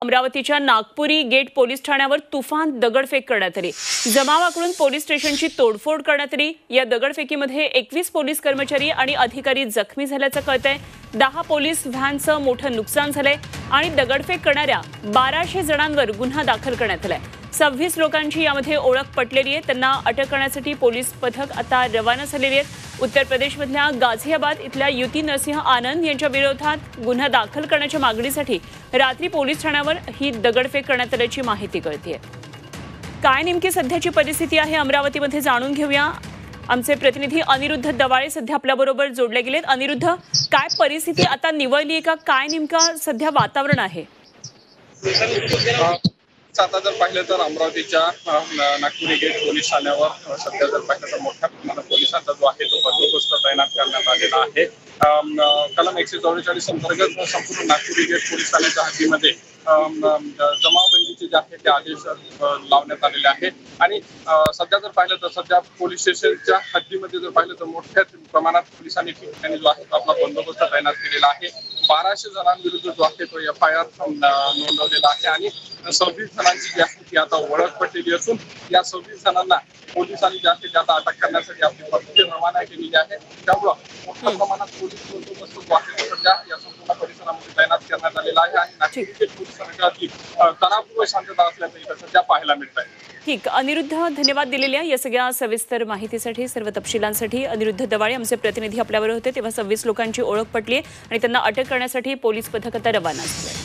अमरावतीच्या Nagpuri gate police ठाण्यावर तुफान दगडफेक करण्यात आली। जमावाकडून पोलीस स्टेशनची तोडफोड करण्यात आली। या दगडफेकीमध्ये 21 पोलीस कर्मचारी आणि अधिकारी जखमी झाल्याचं कळतंय। 10 पोलीस व्हॅनचं मोठं नुकसान झालंय आणि दगडफेक करणाऱ्या 1200 जणांवर गुन्हा दाखल करण्यात आलाय। 26 लोकांची यामध्ये ओळख पटलेली आहे। त्यांना अटक करण्यासाठी पोलीस पथक आता रवाना झालेली आहेत। उत्तर प्रदेशमधल्या गाझियाबाद इथल्या युती नरसिंह आनंद यांच्या विरोधात गुन्हा दाखल करण्याच्या मागणीसाठी रात्री पोलीस ठाण्यावर ही दगडफेक करण्यात आल्याची माहिती कळतेय। काय नेमकी सध्याची परिस्थिती आहे अमरावतीमध्ये जाणून घेऊया। आमचे प्रतिनिधी अनिरुद्ध दवाळे सध्या आपल्याबरोबर जोडले गेलेत। अनिरुद्ध, काय परिस्थिती आता निवळली आहे का? काय नेमका सध्या वातावरण आहे? आता जर पाहिलं तर अमरावतीच्या नागपुरी गेट पोलीस ठाण्यावर सध्या जर पाहिलं तर मोठ्या प्रमाणात पोलिसांचा जो आहे तो बंदोबस्त तैनात करण्यात आलेला आहे। कलम 144 अंतर्गत संपूर्ण नागपुरी गेट पोलीस ठाण्याच्या हद्दीमध्ये जमावबंदीचे जे आहे ते आदेश लावण्यात आलेले आहेत। आणि सध्या जर पाहिलं तर सध्या पोलीस स्टेशनच्या हद्दीमध्ये जर पाहिलं तर मोठ्या प्रमाणात पोलिसांनी ठिकठिकाणी जो आहे तो आपला बंदोबस्त तैनात केलेला आहे। 1200 जणांविरुद्ध जो आहे तो FIR नोंदवलेला आहे आणि 26 जणांची जी आहे ती आता ओळख पटलेली असून या 26 जणांना पोलिसांनी जे आहे ते आता अटक करण्यासाठी आपली पथके रवाना केलेली आहे। त्यामुळे मोठ्या प्रमाणात पोलीस बंदोबस्त जो आहे तो सध्या या संपूर्ण परिसरामध्ये तैनात करण्यात आलेला आहे आणि नागपूर पोलीस स्थानकातली तणावपूर्ण शांतता असल्याचं इथं सध्या पाहायला मिळत आहे। ठीक, अनिरुद्ध, धन्यवाद दिलेल्या या सगळ्या सविस्तर माहितीसाठी, सर्व तपशिलांसाठी। अनिरुद्ध दवाळे आमचे प्रतिनिधी आपल्याबरोबर होते। तेव्हा 26 लोकांची ओळख पटली आणि त्यांना अटक करण्यासाठी पोलीस पथक आता रवाना झाले।